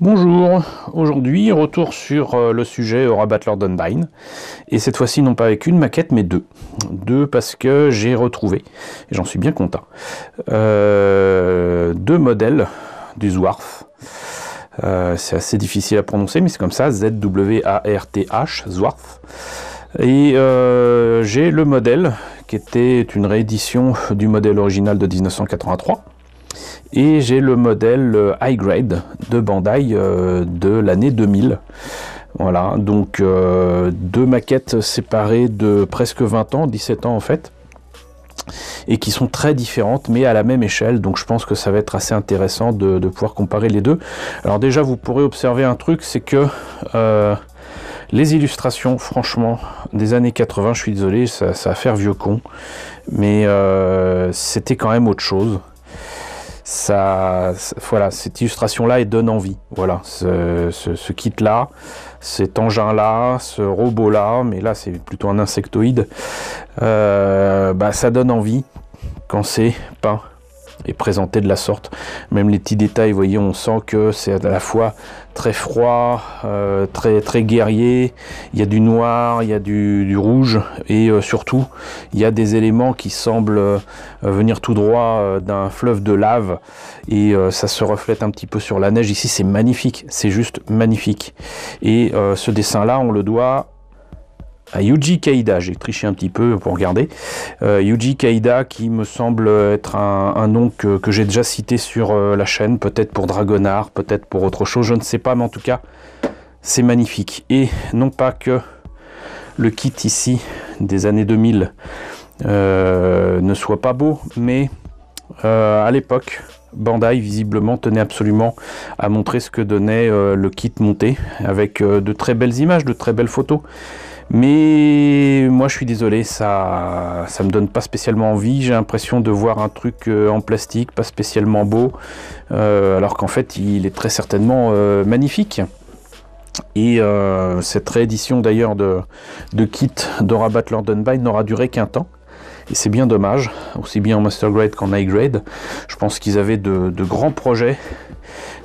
Bonjour, aujourd'hui retour sur le sujet Aura Battler d'Undyne, et cette fois-ci non pas avec une maquette mais deux. Deux parce que j'ai retrouvé, et j'en suis bien content, deux modèles du Zwarf. C'est assez difficile à prononcer mais c'est comme ça, Z-W-A-R-T-H, Zwarf. Et j'ai le modèle qui était une réédition du modèle original de 1983. Et j'ai le modèle High Grade de Bandai de l'année 2000. Voilà, donc deux maquettes séparées de presque 20 ans, 17 ans en fait, et qui sont très différentes mais à la même échelle, donc je pense que ça va être assez intéressant de pouvoir comparer les deux. Alors déjà vous pourrez observer un truc, c'est que les illustrations, franchement, des années 80, je suis désolé, ça va faire vieux con, mais c'était quand même autre chose. Voilà, cette illustration là elle donne envie. Voilà, ce kit là, cet engin là, ce robot là, mais là c'est plutôt un insectoïde, ça donne envie quand c'est peint et présenté de la sorte. Même les petits détails, vous voyez, on sent que c'est à la fois très froid, très guerrier. Il y a du noir, il y a du rouge, et surtout il y a des éléments qui semblent venir tout droit d'un fleuve de lave, et ça se reflète un petit peu sur la neige. Ici c'est magnifique, c'est juste magnifique. Et ce dessin là on le doit à Yuji Kaida. J'ai triché un petit peu pour regarder. Yuji Kaida, qui me semble être un nom que j'ai déjà cité sur la chaîne, peut-être pour Dragonard, peut-être pour autre chose, je ne sais pas, mais en tout cas c'est magnifique. Et non pas que le kit ici des années 2000 ne soit pas beau, mais à l'époque Bandai visiblement tenait absolument à montrer ce que donnait le kit monté, avec de très belles images, de très belles photos. Mais moi je suis désolé, ça me donne pas spécialement envie. J'ai l'impression de voir un truc en plastique, pas spécialement beau, alors qu'en fait il est très certainement magnifique. Et cette réédition d'ailleurs de kit d'Aura Battler d'Undyne n'aura duré qu'un temps. Et c'est bien dommage, aussi bien en Master Grade qu'en High Grade. Je pense qu'ils avaient de grands projets,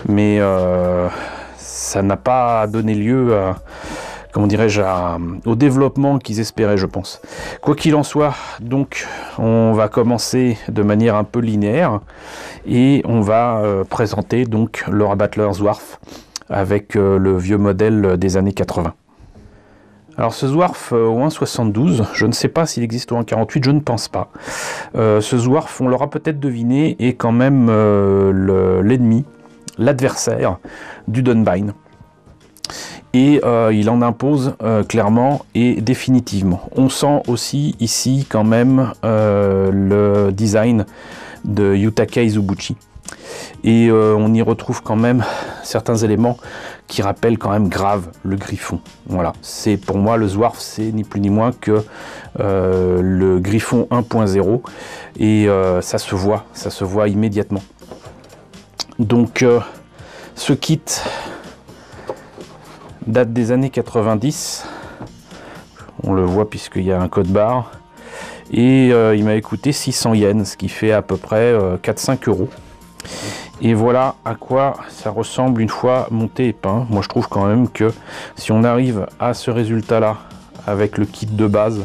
mais ça n'a pas donné lieu à, comment dirais-je, au développement qu'ils espéraient, je pense. Quoi qu'il en soit, donc, on va commencer de manière un peu linéaire, et on va présenter donc l'Aura Battler Zwarf avec le vieux modèle des années 80. Alors ce Zwarf au 1,72, je ne sais pas s'il existe au 1,48, je ne pense pas. Ce Zwarf, on l'aura peut-être deviné, est quand même l'ennemi, l'adversaire du Dundyne. Et il en impose clairement et définitivement. On sent aussi ici quand même le design de Yutaka Izubuchi. Et on y retrouve quand même certains éléments qui rappellent quand même grave le Griffon. Voilà, c'est pour moi le Zwarf, c'est ni plus ni moins que le Griffon 1.0, et ça se voit immédiatement. Donc ce kit date des années 90, on le voit puisqu'il y a un code barre, et il m'a coûté 600 yens, ce qui fait à peu près 4-5 euros. Et voilà à quoi ça ressemble une fois monté et peint. Moi je trouve quand même que si on arrive à ce résultat là avec le kit de base,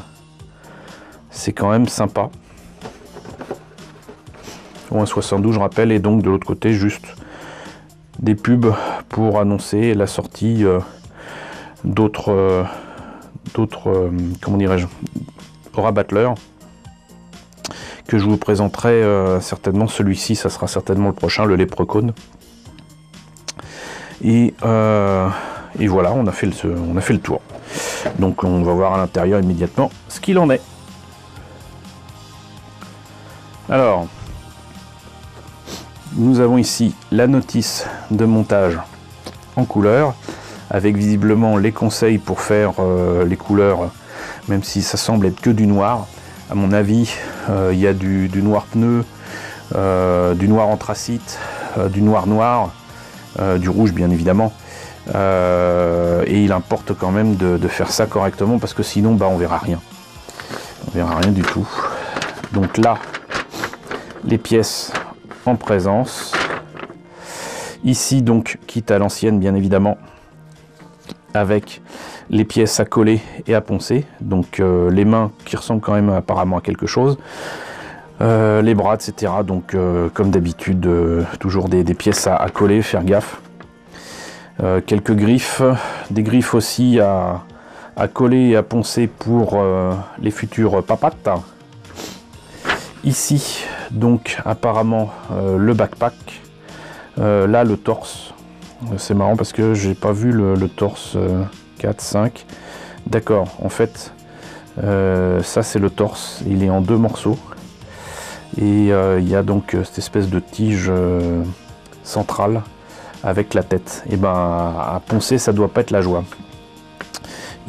c'est quand même sympa. Au 1,72 je rappelle, et donc de l'autre côté juste des pubs pour annoncer la sortie d'autres comment dirais-je, Aura Battler, que je vous présenterai certainement. Celui-ci, ça sera certainement le prochain, le Leprechaun. Et voilà, on a fait le tour. Donc on va voir à l'intérieur immédiatement ce qu'il en est. Alors, nous avons ici la notice de montage en couleur, avec visiblement les conseils pour faire les couleurs, même si ça semble être que du noir. À mon avis, il y a du noir pneu, du noir anthracite, du noir, du rouge bien évidemment. Et il importe quand même de faire ça correctement, parce que sinon on verra rien. On verra rien du tout. Donc là, les pièces en présence. Ici donc kit à l'ancienne bien évidemment, avec les pièces à coller et à poncer, donc les mains qui ressemblent quand même apparemment à quelque chose, les bras, etc. Donc comme d'habitude, toujours des pièces à coller, faire gaffe. Quelques griffes, des griffes aussi à coller et à poncer pour les futurs papates. Ici donc apparemment le backpack, là le torse. C'est marrant parce que j'ai pas vu le torse 4, 5. D'accord, en fait, ça c'est le torse, il est en 2 morceaux. Et il y a donc cette espèce de tige centrale avec la tête. Et ben à poncer, ça doit pas être la joie.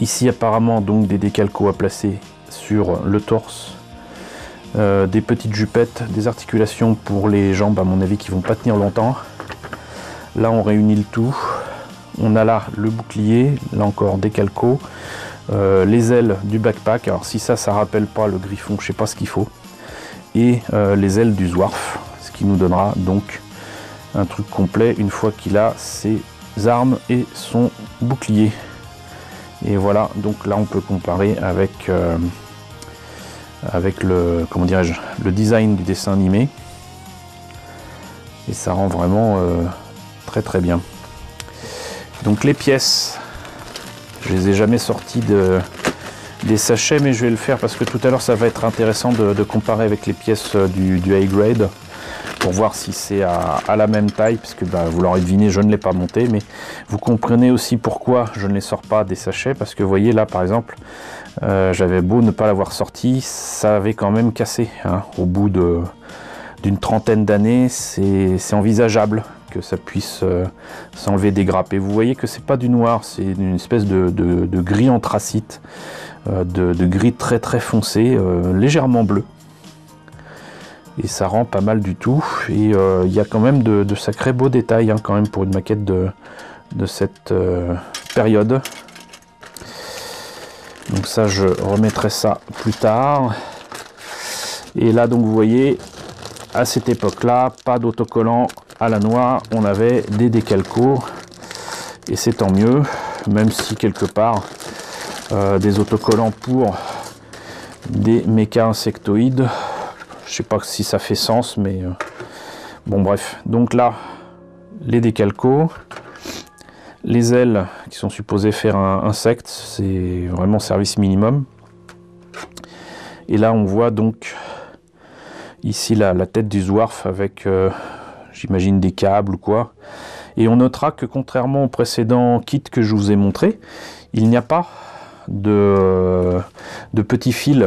Ici apparemment donc des décalcos à placer sur le torse. Des petites jupettes, des articulations pour les jambes à mon avis qui vont pas tenir longtemps. Là on réunit le tout, on a là le bouclier, là encore des calcos, les ailes du backpack, alors si ça rappelle pas le griffon, je sais pas ce qu'il faut, et les ailes du Zwarf, ce qui nous donnera donc un truc complet une fois qu'il a ses armes et son bouclier. Et voilà, donc là on peut comparer avec, avec le, comment dirais-je, le design du dessin animé, et ça rend vraiment très bien. Donc les pièces, je les ai jamais sorties des sachets, mais je vais le faire parce que tout à l'heure ça va être intéressant de comparer avec les pièces du high grade pour voir si c'est à la même taille, puisque bah, vous l'aurez deviné, je ne l'ai pas monté, mais vous comprenez aussi pourquoi je ne les sors pas des sachets, parce que vous voyez là par exemple, j'avais beau ne pas l'avoir sorti, ça avait quand même cassé, hein. Au bout d'une trentaine d'années, c'est envisageable que ça puisse s'enlever des grappes. Et vous voyez que c'est pas du noir, c'est une espèce de gris anthracite, de gris très foncé, légèrement bleu. Et ça rend pas mal du tout. Et il y a quand même de sacrés beaux détails, hein, quand même pour une maquette de cette période. Donc ça, je remettrai ça plus tard. Et là, donc vous voyez, à cette époque-là, pas d'autocollant à la noix, on avait des décalcos, et c'est tant mieux, même si quelque part des autocollants pour des méca insectoïdes, je sais pas si ça fait sens, mais bon bref. Donc là, les décalcos, les ailes qui sont supposées faire un insecte, c'est vraiment service minimum. Et là on voit donc ici la tête du Zwarf avec j'imagine des câbles ou quoi. Et on notera que contrairement au précédent kit que je vous ai montré, il n'y a pas de petits fils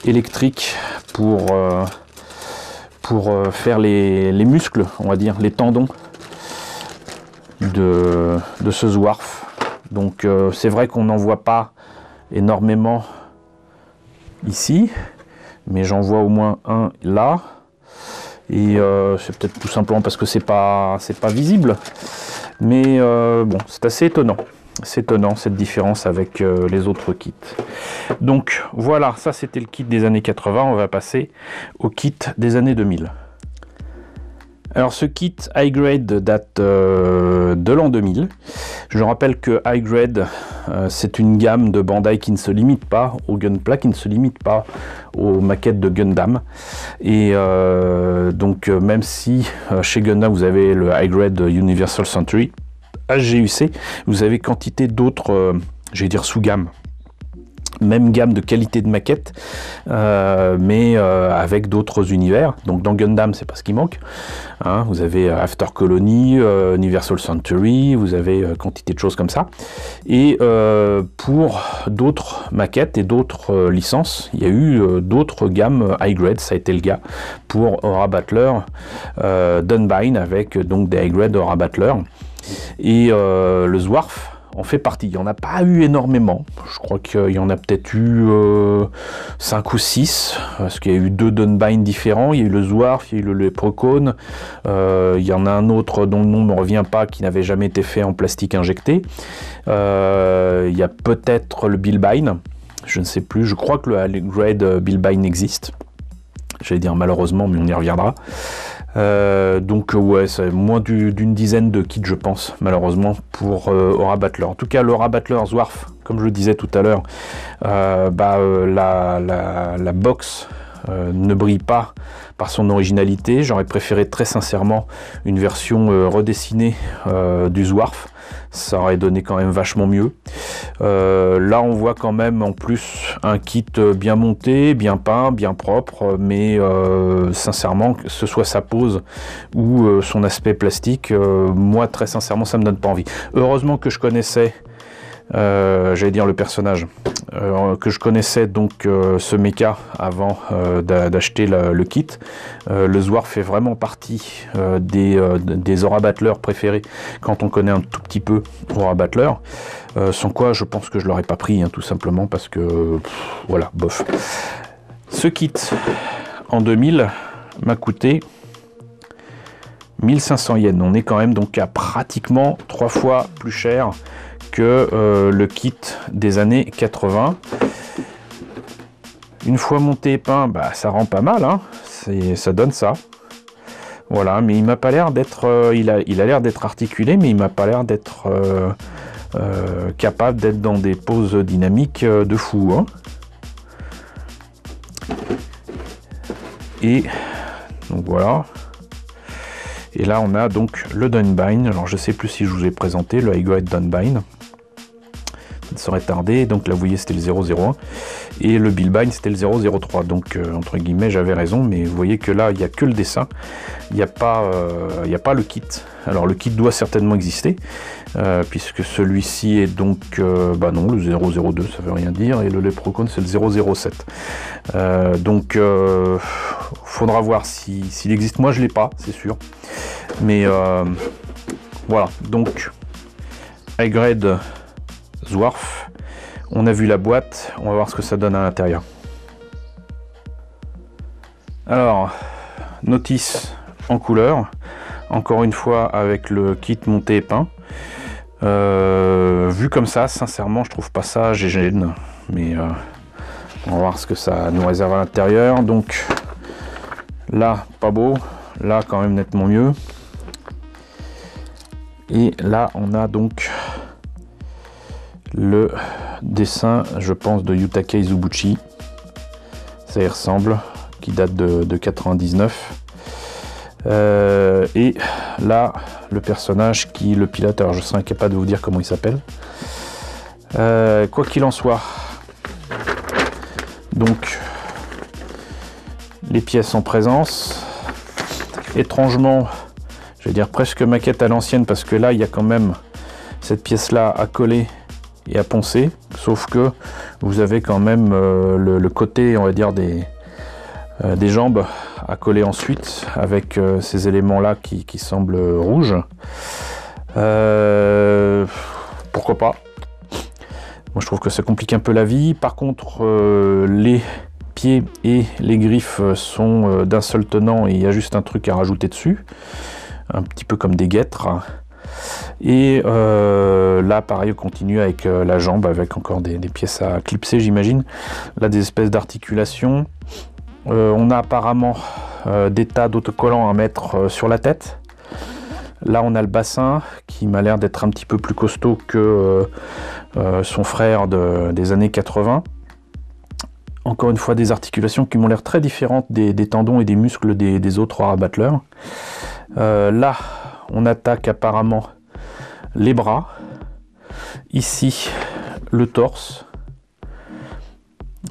électriques pour faire les muscles, on va dire, les tendons de ce Zwarf. Donc c'est vrai qu'on n'en voit pas énormément ici, mais j'en vois au moins un là. Et c'est peut-être tout simplement parce que c'est pas visible, mais bon, c'est assez étonnant. C'est étonnant cette différence avec les autres kits. Donc voilà, ça c'était le kit des années 80. On va passer au kit des années 2000. Alors ce kit High Grade date de l'an 2000. Je rappelle que High Grade c'est une gamme de Bandai qui ne se limite pas au Gunpla, qui ne se limite pas aux maquettes de Gundam. Et donc même si chez Gundam vous avez le High Grade Universal Century HGUC, vous avez quantité d'autres, j'allais dire sous-gamme. Même gamme de qualité de maquette, mais avec d'autres univers. Donc dans Gundam, c'est pas ce qui manque. Hein, vous avez After Colony, Universal Century, vous avez quantité de choses comme ça. Et pour d'autres maquettes et d'autres licences, il y a eu d'autres gammes high grade. Ça a été le cas pour Aura Battler, Dunbine avec donc des high grade Aura Battler. Et le Zwarf en fait partie. Il n'y en a pas eu énormément. Je crois qu'il y en a peut-être eu 5 ou 6, parce qu'il y a eu 2 Dunbine différents. Il y a eu le Zwarf, il y a eu le Leprechaun. Il y en a un autre dont le nom ne me revient pas, qui n'avait jamais été fait en plastique injecté. Il y a peut-être le Bilbine. Je ne sais plus. Je crois que le High Grade Bilbine existe. J'allais dire malheureusement, mais on y reviendra. Donc ouais, c'est moins d'une dizaine de kits, je pense, malheureusement, pour Aura Battler. En tout cas, l'Aura Battler Zwarf, comme je le disais tout à l'heure, la box ne brille pas par son originalité. J'aurais préféré très sincèrement une version redessinée du Zwarf. Ça aurait donné quand même vachement mieux. Là, on voit quand même en plus un kit bien monté, bien peint, bien propre, mais sincèrement, que ce soit sa pose ou son aspect plastique, moi, très sincèrement, ça me donne pas envie. Heureusement que je connaissais, j'allais dire le personnage, que je connaissais donc ce mecha avant d'acheter le kit. Le Zwarf fait vraiment partie des Aura Battler préférés quand on connaît un tout petit peu Aura Battler. Sans quoi je pense que je l'aurais pas pris, hein, tout simplement parce que voilà, bof. Ce kit en 2000 m'a coûté 1500 yens. On est quand même donc à pratiquement 3 fois plus cher que le kit des années 80. Une fois monté et peint, bah, ça rend pas mal, hein. Ça donne ça. Voilà, mais il m'a pas l'air d'être... il a l'air d'être articulé, mais il m'a pas l'air d'être capable d'être dans des poses dynamiques de fou, hein. Et donc voilà. Et là, on a donc le Dunbine. Alors, je sais plus si je vous ai présenté le High-Grade Dunbine. Ça ne saurait tarder. Donc là, vous voyez, c'était le 001. Et le Bilbine, c'était le 003. Donc, entre guillemets, j'avais raison. Mais vous voyez que là, il n'y a que le dessin. Il n'y a pas le kit. Alors, le kit doit certainement exister. Puisque celui-ci est donc... bah non, le 002, ça veut rien dire. Et le Leprechaun, c'est le 007. Donc, faudra voir s'il existe. Moi, je ne l'ai pas, c'est sûr. Mais voilà. Donc, High-Grade Zwarf. On a vu la boîte, on va voir ce que ça donne à l'intérieur. Alors, notice en couleur, encore une fois avec le kit monté et peint. Vu comme ça, sincèrement, je trouve pas ça gégène, mais on va voir ce que ça nous réserve à l'intérieur. Donc là, pas beau, là quand même nettement mieux. Et là, on a donc le dessin, je pense, de Yutaka Izubuchi. Ça y ressemble, qui date de 99. Et là, le personnage qui le pilote, alors je serais incapable de vous dire comment il s'appelle. Quoi qu'il en soit, donc les pièces en présence. Étrangement, je vais dire presque maquette à l'ancienne, parce que là, il y a quand même cette pièce-là à coller et à poncer, sauf que vous avez quand même le côté, on va dire, des jambes à coller ensuite, avec ces éléments-là qui semblent rouges. Pourquoi pas? Moi, je trouve que ça complique un peu la vie. Par contre, les pieds et les griffes sont d'un seul tenant et il y a juste un truc à rajouter dessus. Un petit peu comme des guêtres. Et là, pareil, on continue avec la jambe, avec encore des pièces à clipser, j'imagine. Là, des espèces d'articulations. On a apparemment des tas d'autocollants à mettre sur la tête. Là, on a le bassin qui m'a l'air d'être un petit peu plus costaud que son frère des années 80. Encore une fois, des articulations qui m'ont l'air très différentes des tendons et des muscles des autres Aura Battler. Là, on attaque apparemment les bras. Ici, le torse,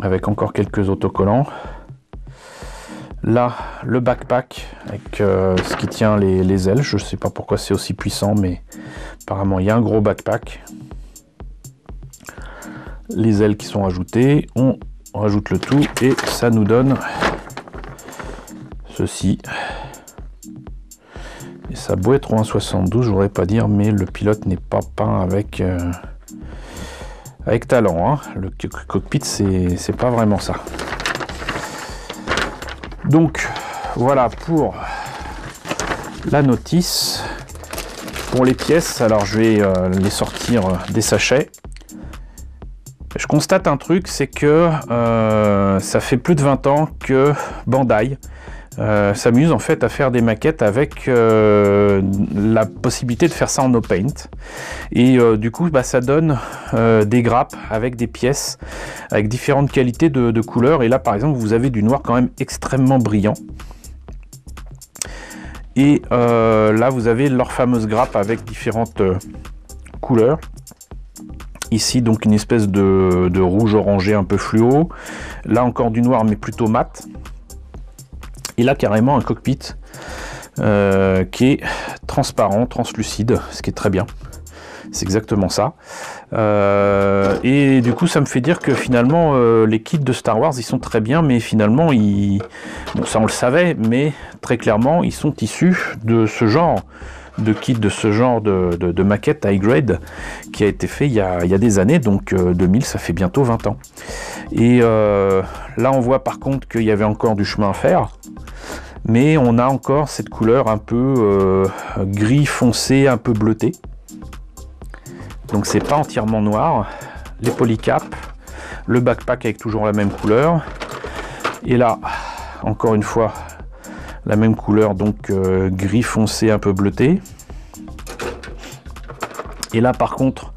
avec encore quelques autocollants. Là, le backpack, avec ce qui tient les ailes. Je ne sais pas pourquoi c'est aussi puissant, mais apparemment, il y a un gros backpack. Les ailes qui sont ajoutées. On rajoute le tout et ça nous donne ceci. Et ça a beau être 1,72, je voudrais pas dire, mais le pilote n'est pas peint avec talent, hein. Le cockpit, c'est pas vraiment ça. Donc voilà pour la notice. Pour les pièces, alors je vais les sortir des sachets. Je constate un truc, c'est que ça fait plus de 20 ans que Bandai s'amuse en fait à faire des maquettes avec la possibilité de faire ça en no paint, et du coup bah, ça donne des grappes avec des pièces avec différentes qualités de couleurs, et là par exemple vous avez du noir quand même extrêmement brillant, et là vous avez leur fameuse grappe avec différentes couleurs. Ici donc une espèce de rouge orangé un peu fluo, là encore du noir mais plutôt mat. Et là carrément un cockpit qui est transparent, translucide, ce qui est très bien. C'est exactement ça. Et du coup ça me fait dire que finalement les kits de Star Wars ils sont très bien, mais finalement bon, ça on le savait, mais très clairement ils sont issus de ce genre de kit, de ce genre de maquette high grade qui a été fait il y a des années, donc 2000, ça fait bientôt 20 ans. Et là on voit par contre qu'il y avait encore du chemin à faire, mais on a encore cette couleur un peu gris foncé, un peu bleuté, donc c'est pas entièrement noir. Les polycaps, le backpack avec toujours la même couleur, et là encore une fois la même couleur, donc gris foncé un peu bleuté. Et là par contre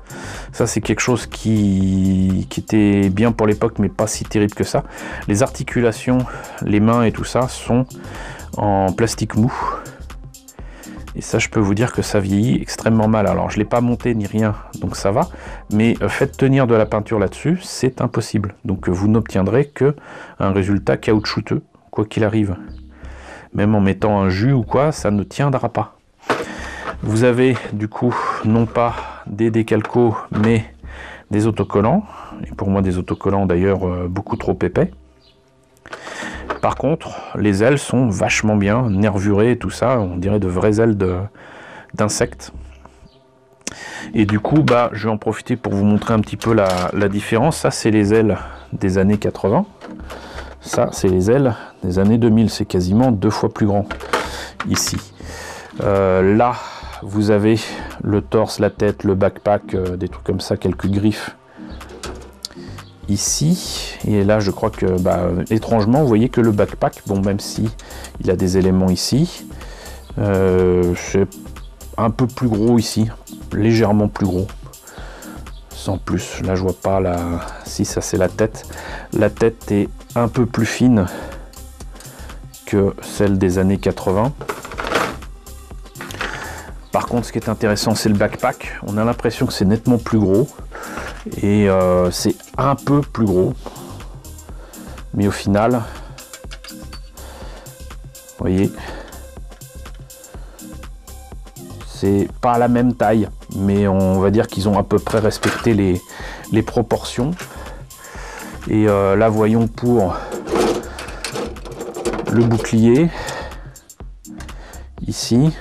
ça c'est quelque chose qui était bien pour l'époque mais pas si terrible que ça. Les articulations, les mains et tout ça sont en plastique mou, et ça je peux vous dire que ça vieillit extrêmement mal. Alors je l'ai pas monté ni rien donc ça va, mais faites tenir de la peinture là-dessus, c'est impossible. Donc vous n'obtiendrez que un résultat caoutchouteux quoi qu'il arrive. Même en mettant un jus ou quoi, ça ne tiendra pas. Vous avez du coup non pas des décalcos mais des autocollants, et pour moi des autocollants d'ailleurs beaucoup trop épais. Par contre les ailes sont vachement bien nervurées et tout ça, on dirait de vraies ailes d'insectes. Et du coup bah je vais en profiter pour vous montrer un petit peu la différence. Ça c'est les ailes des années 80. Ça, c'est les ailes des années 2000, c'est quasiment 2 fois plus grand ici. Là, vous avez le torse, la tête, le backpack, des trucs comme ça, quelques griffes ici. Et là, je crois que, bah, étrangement, vous voyez que le backpack, bon, même si il a des éléments ici, c'est un peu plus gros ici, légèrement plus gros. Sans plus, là je vois pas la... Si, ça c'est la tête. La tête est un peu plus fine que celle des années 80. Par contre, ce qui est intéressant, c'est le backpack. On a l'impression que c'est nettement plus gros. Et c'est un peu plus gros. Mais au final, vous voyez, c'est pas la même taille, mais on va dire qu'ils ont à peu près respecté les proportions. Et là voyons pour le bouclier ici,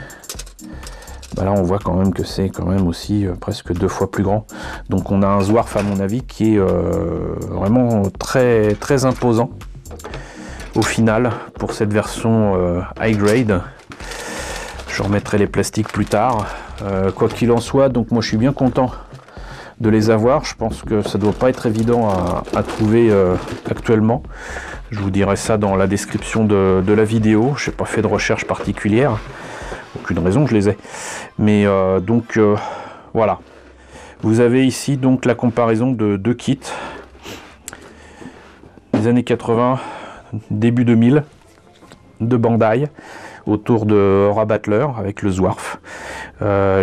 bah là on voit quand même que c'est quand même aussi presque 2 fois plus grand. Donc on a un Zwarf à mon avis qui est vraiment très très imposant au final pour cette version high grade. Je remettrai les plastiques plus tard. Quoi qu'il en soit, donc moi je suis bien content de les avoir. Je pense que ça doit pas être évident à trouver actuellement. Je vous dirai ça dans la description de la vidéo. Je n'ai pas fait de recherche particulière. Aucune raison que je les ai. Mais donc voilà. Vous avez ici donc la comparaison de 2 kits. Les années 80, début 2000 de Bandai, autour de Aura Battler avec le Zwarf.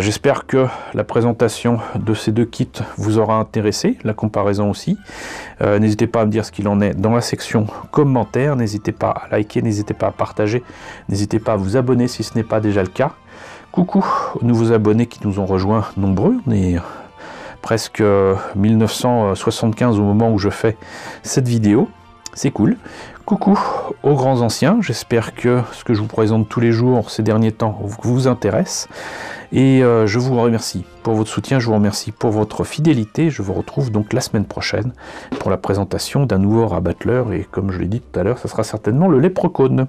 J'espère que la présentation de ces 2 kits vous aura intéressé, la comparaison aussi. N'hésitez pas à me dire ce qu'il en est dans la section commentaires, n'hésitez pas à liker, n'hésitez pas à partager, n'hésitez pas à vous abonner si ce n'est pas déjà le cas. Coucou aux nouveaux abonnés qui nous ont rejoints nombreux, on est presque 1975 au moment où je fais cette vidéo, c'est cool. Coucou aux grands anciens, j'espère que ce que je vous présente tous les jours ces derniers temps vous intéresse. Et je vous remercie pour votre soutien, je vous remercie pour votre fidélité. Je vous retrouve donc la semaine prochaine pour la présentation d'un nouveau Aura Battler. Et comme je l'ai dit tout à l'heure, ça sera certainement le Leprechaun.